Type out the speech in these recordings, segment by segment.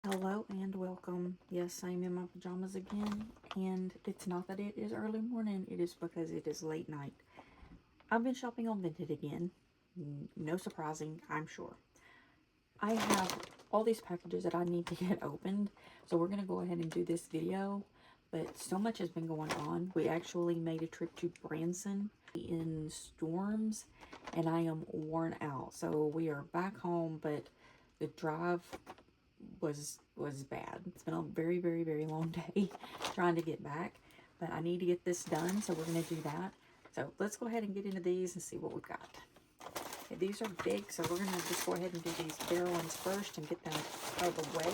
Hello and welcome. Yes, I'm in my pajamas again, and it's not that it is early morning, it is because it is late night. I've been shopping on Vinted again. No surprising, I'm sure. I have all these packages that I need to get opened, so we're going to go ahead and do this video. But so much has been going on. We actually made a trip to Branson in storms, and I am worn out. So we are back home, but the drive was bad. It's been a very long day trying to get back, but I need to get this done, so we're going to do that. So let's go ahead and get into these and see what we've got. Okay, these are big, so we're going to just go ahead and do these bigger ones first and get them out of the way.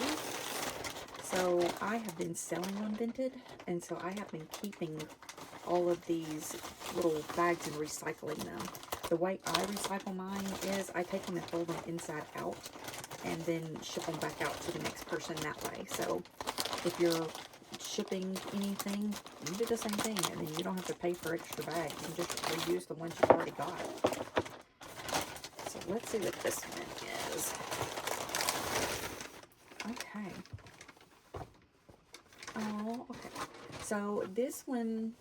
So I have been selling on Vinted, and so I have been keeping all of these little bags and recycling them. The way I recycle mine is I take them and fold them inside out and then ship them back out to the next person that way. So if you're shipping anything, you do the same thing, and then you don't have to pay for extra bags. You can just reuse the ones you've already got. So let's see what this one is. Okay. Oh, okay. So this one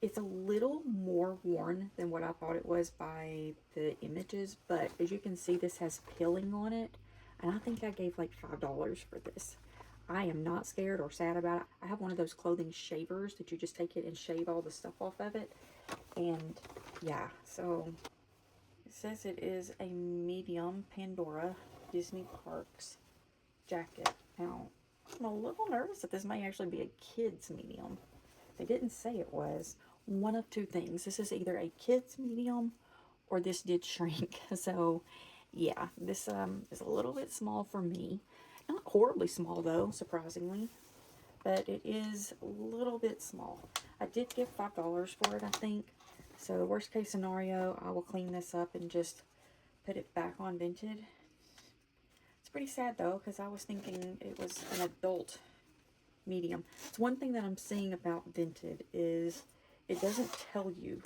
it's a little more worn than what I thought it was by the images, but as you can see, this has peeling on it, and I think I gave like $5 for this. I am not scared or sad about it. I have one of those clothing shavers that you just take it and shave all the stuff off of it, and yeah, so it says it is a medium Pandora Disney Parks jacket. Now, I'm a little nervous that this may actually be a kid's medium. They didn't say it was. One of two things. This is either a kid's medium or this did shrink. So, yeah, this is a little bit small for me. Not horribly small, though, surprisingly. But it is a little bit small. I did give $5 for it, I think. So, worst case scenario, I will clean this up and just put it back on Vinted. It's pretty sad, though, because I was thinking it was an adult medium. It's one thing that I'm seeing about Vinted is it doesn't tell you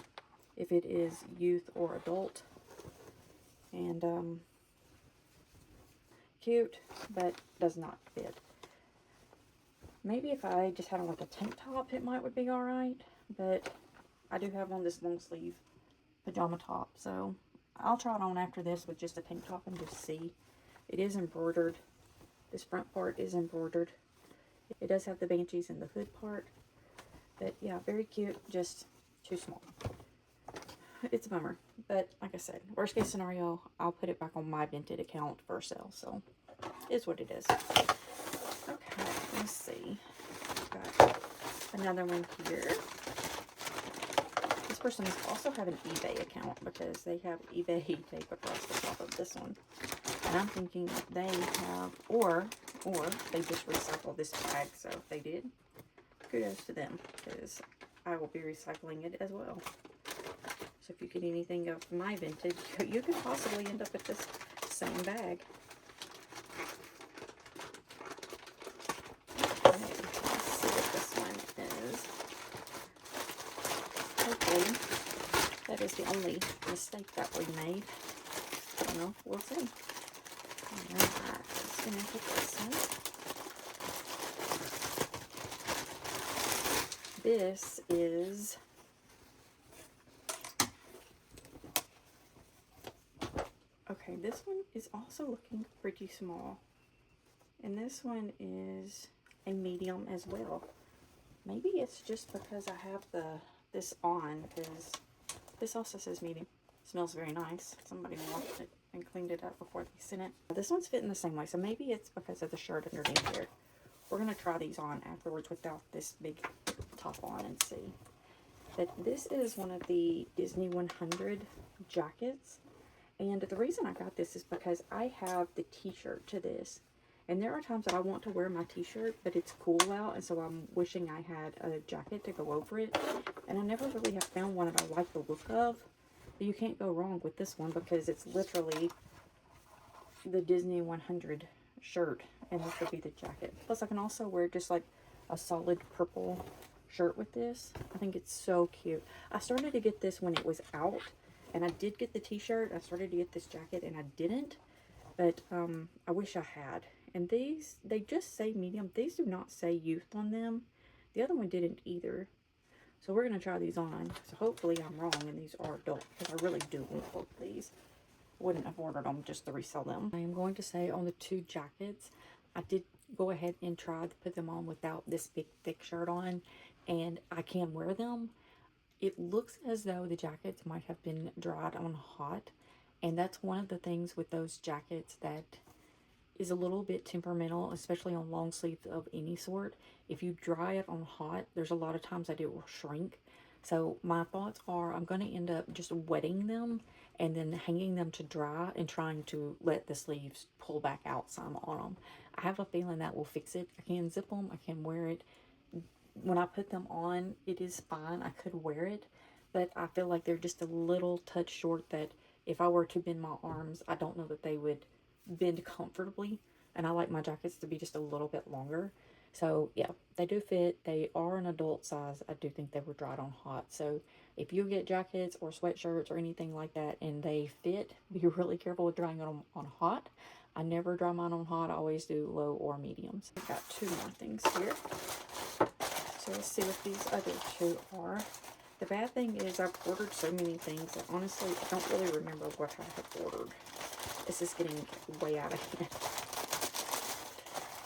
if it is youth or adult. And cute, but does not fit. Maybe if I just had on like a tank top, it would be alright, but I do have on this long sleeve pajama top, so I'll try it on after this with just a tank top and just see. It is embroidered. This front part is embroidered. It does have the banshees in the hood part. But yeah, very cute, just too small. It's a bummer. But like I said, worst case scenario, I'll put it back on my Vinted account for sale. So it's what it is. Okay, let's see. Got another one here. This person must also have an eBay account because they have eBay tape across the top of this one. And I'm thinking they have, or they just recycle this bag. So if they did, kudos to them, because I will be recycling it as well. So if you get anything of my Vintage, you could possibly end up with this same bag. Okay, let's see what this one is. Hopefully, that is the only mistake that we made. I don't know, we'll see. Alright, let's get into this one. This is okay, this one is also looking pretty small. And this one is a medium as well. Maybe it's just because I have this on, because this also says medium. It smells very nice. Somebody washed it and cleaned it up before they sent it. This one's fitting the same way, so maybe it's because of the shirt underneath here. We're going to try these on afterwards without this big top on and see. But this is one of the Disney 100 jackets. And the reason I got this is because I have the t-shirt to this. And there are times that I want to wear my t-shirt, but it's cool out, and so I'm wishing I had a jacket to go over it. And I never really have found one that I like the look of. But you can't go wrong with this one because it's literally the Disney 100 shirt, and this will be the jacket. Plus, I can also wear just like a solid purple shirt with this. I think it's so cute. I started to get this when it was out, and I did get the t-shirt. I started to get this jacket, and I didn't. But I wish I had. And these, they just say medium. These do not say youth on them. The other one didn't either. So we're going to try these on. So hopefully I'm wrong and these are adult, because I really do want both of these. Wouldn't have ordered them just to resell them. I am going to say on the 2 jackets, I did go ahead and try to put them on without this big thick shirt on, and I can wear them. It looks as though the jackets might have been dried on hot, and that's one of the things with those jackets that is a little bit temperamental, especially on long sleeves of any sort. If you dry it on hot, there's a lot of times that it will shrink. So my thoughts are I'm going to end up just wetting them and then hanging them to dry and trying to let the sleeves pull back out some on them. I have a feeling that will fix it. I can zip them. I can wear it. When I put them on, it is fine. I could wear it, but I feel like they're just a little touch short that if I were to bend my arms, I don't know that they would bend comfortably. And I like my jackets to be just a little bit longer. So yeah, they do fit. They are an adult size. I do think they were dried on hot. So if you get jackets or sweatshirts or anything like that and they fit, be really careful with drying them on hot. I never dry mine on hot. I always do low or mediums. I've got 2 more things here. So let's see what these other 2 are. The bad thing is I've ordered so many things that honestly I don't really remember what I have ordered. This is getting way out of hand.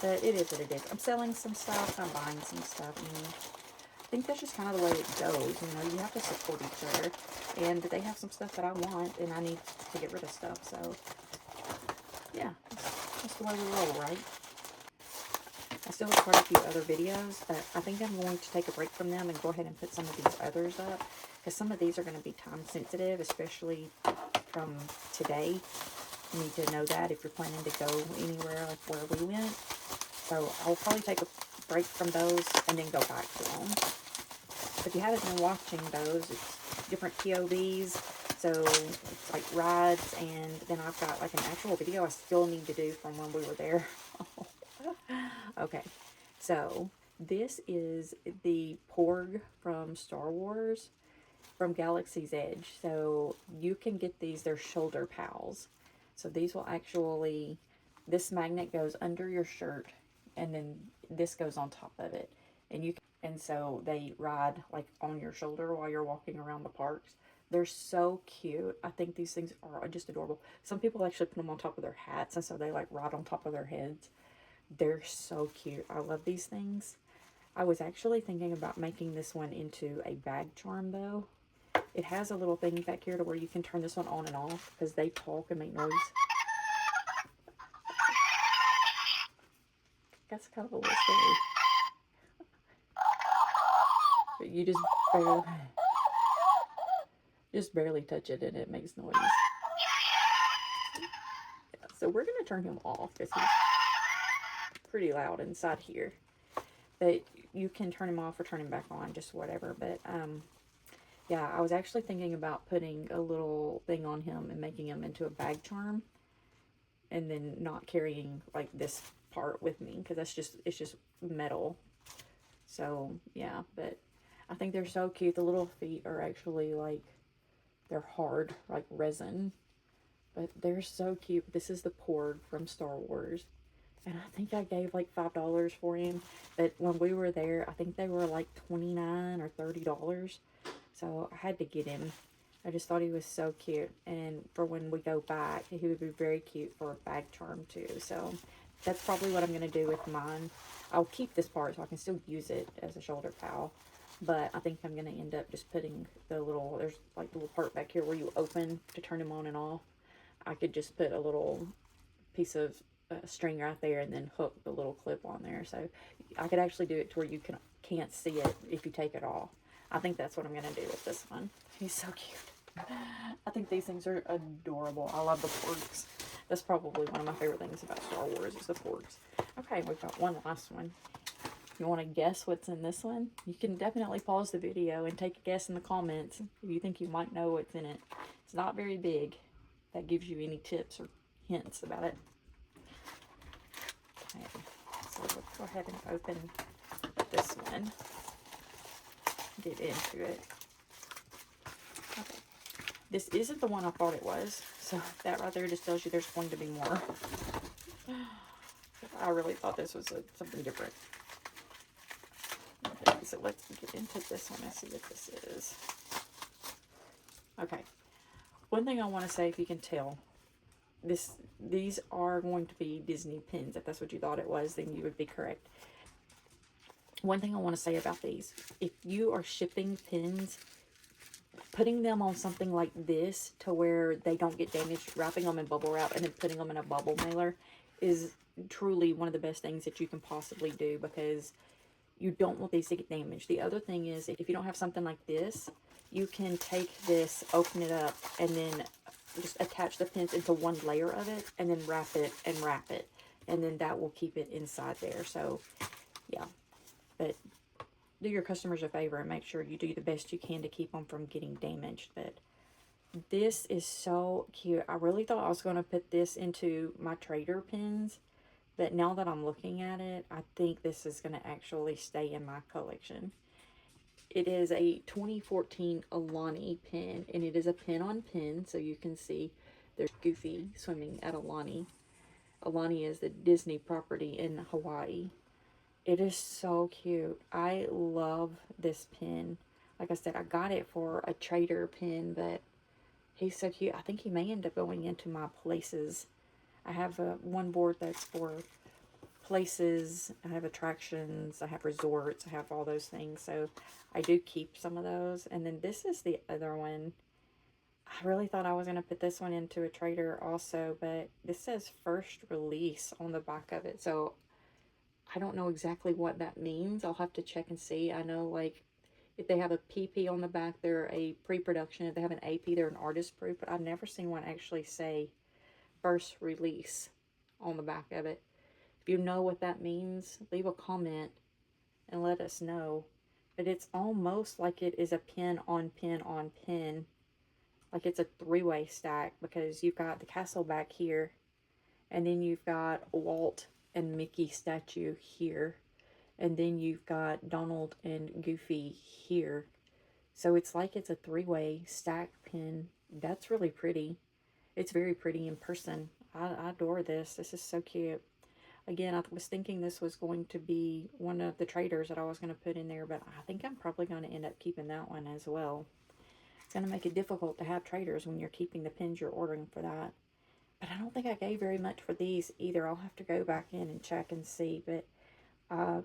But it is what it is. I'm selling some stuff. I'm buying some stuff. And I think that's just kind of the way it goes. You know, you have to support each other. And they have some stuff that I want, and I need to get rid of stuff. So, yeah, that's the way we roll, right? I still have quite a few other videos, but I think I'm going to take a break from them and go ahead and put some of these others up. Because some of these are going to be time sensitive, especially from today. You need to know that if you're planning to go anywhere like where we went. So I'll probably take a break from those and then go back to them. If you haven't been watching those, it's different POVs. So it's like rides, and then I've got like an actual video I still need to do from when we were there. Okay, so this is the Porg from Star Wars from Galaxy's Edge. So you can get these, they're shoulder pals. So these will actually, this magnet goes under your shirt, and then this goes on top of it. And so they ride like on your shoulder while you're walking around the parks. They're so cute. I think these things are just adorable. Some people actually put them on top of their hats, and so they like ride on top of their heads. They're so cute. I love these things. I was actually thinking about making this one into a bag charm though. It has a little thing back here to where you can turn this one on and off because they talk and make noise. That's kind of a little scary. But you just barely touch it and it makes noise. Yeah, so we're going to turn him off because he's pretty loud inside here. But you can turn him off or turn him back on, just whatever. But yeah, I was actually thinking about putting a little thing on him and making him into a bag charm, and then not carrying like this part with me because it's just metal. So yeah, but I think they're so cute. The little feet are actually like, they're hard, like resin, but they're so cute. This is the Porg from Star Wars. And I think I gave like $5 for him. But when we were there, I think they were like $29 or $30. So I had to get him. I just thought he was so cute. And for when we go back, he would be very cute for a bag charm too. So that's probably what I'm going to do with mine. I'll keep this part so I can still use it as a shoulder pal. But I think I'm going to end up just putting the little, there's like the little part back here where you open to turn him on and off. I could just put a little piece of string right there and then hook the little clip on there. So I could actually do it to where you can't see it if you take it off. I think that's what I'm going to do with this one. He's so cute. I think these things are adorable. I love the Porgs. That's probably one of my favorite things about Star Wars is the Porgs. Okay, we've got one last one. You want to guess what's in this one? You can definitely pause the video and take a guess in the comments if you think you might know what's in it. It's not very big. That gives you any tips or hints about it. Okay, so let's go ahead and open this one. Get into it. Okay. This isn't the one I thought it was. So that right there just tells you there's going to be more. I really thought this was something different. Okay, so let's get into this one and see what this is. Okay. One thing I want to say, if you can tell, these are going to be Disney pins. If that's what you thought it was, then you would be correct. One thing I want to say about these, if you are shipping pins, putting them on something like this to where they don't get damaged, wrapping them in bubble wrap and then putting them in a bubble mailer is truly one of the best things that you can possibly do, because you don't want these to get damaged. The other thing is, if you don't have something like this, you can take this, open it up, and then just attach the pins into one layer of it, and then wrap it, and then that will keep it inside there. So, yeah. But do your customers a favor and make sure you do the best you can to keep them from getting damaged. But this is so cute. I really thought I was going to put this into my trader pins, but now that I'm looking at it, I think this is going to actually stay in my collection. It is a 2014 Alani pin, and it is a pin on pin, so you can see there's Goofy swimming at Alani. Alani is the Disney property in Hawaii. It is so cute. I love this pin. Like I said, I got it for a trader pin, but he's so cute. I think he may end up going into my places. I have one board that's for places. I have attractions. I have resorts. I have all those things. So I do keep some of those. And then this is the other one. I really thought I was going to put this one into a trader also, but this says first release on the back of it. So I don't know exactly what that means. I'll have to check and see. I know, like, if they have a PP on the back, they're a pre-production. If they have an AP, they're an artist proof. But I've never seen one actually say first release on the back of it. If you know what that means, leave a comment and let us know. But it's almost like it is a pin on pin on pin. Like it's a three-way stack, because you've got the castle back here, and then you've got Walt and Mickey statue here, and then you've got Donald and Goofy here. So it's like it's a three-way stack pin. That's really pretty. It's very pretty in person. I adore this. This is so cute. Again, I was thinking this was going to be one of the traders that I was going to put in there, but I think I'm probably going to end up keeping that one as well. It's going to make it difficult to have traders when you're keeping the pins you're ordering for that. But I don't think I gave very much for these either. I'll have to go back in and check and see. But I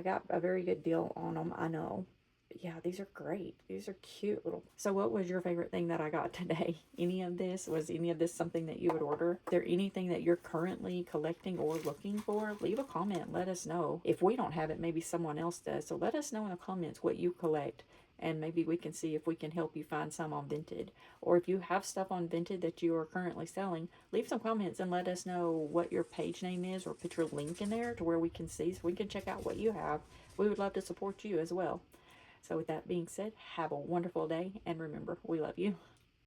got a very good deal on them, I know. But yeah, these are great. These are cute little... So what was your favorite thing that I got today? Any of this? Was any of this something that you would order? Is there anything that you're currently collecting or looking for? Leave a comment. Let us know. If we don't have it, maybe someone else does. So let us know in the comments what you collect, and maybe we can see if we can help you find some on Vinted. Or if you have stuff on Vinted that you are currently selling, leave some comments and let us know what your page name is, or put your link in there to where we can see, so we can check out what you have. We would love to support you as well. So with that being said, have a wonderful day, and remember, we love you.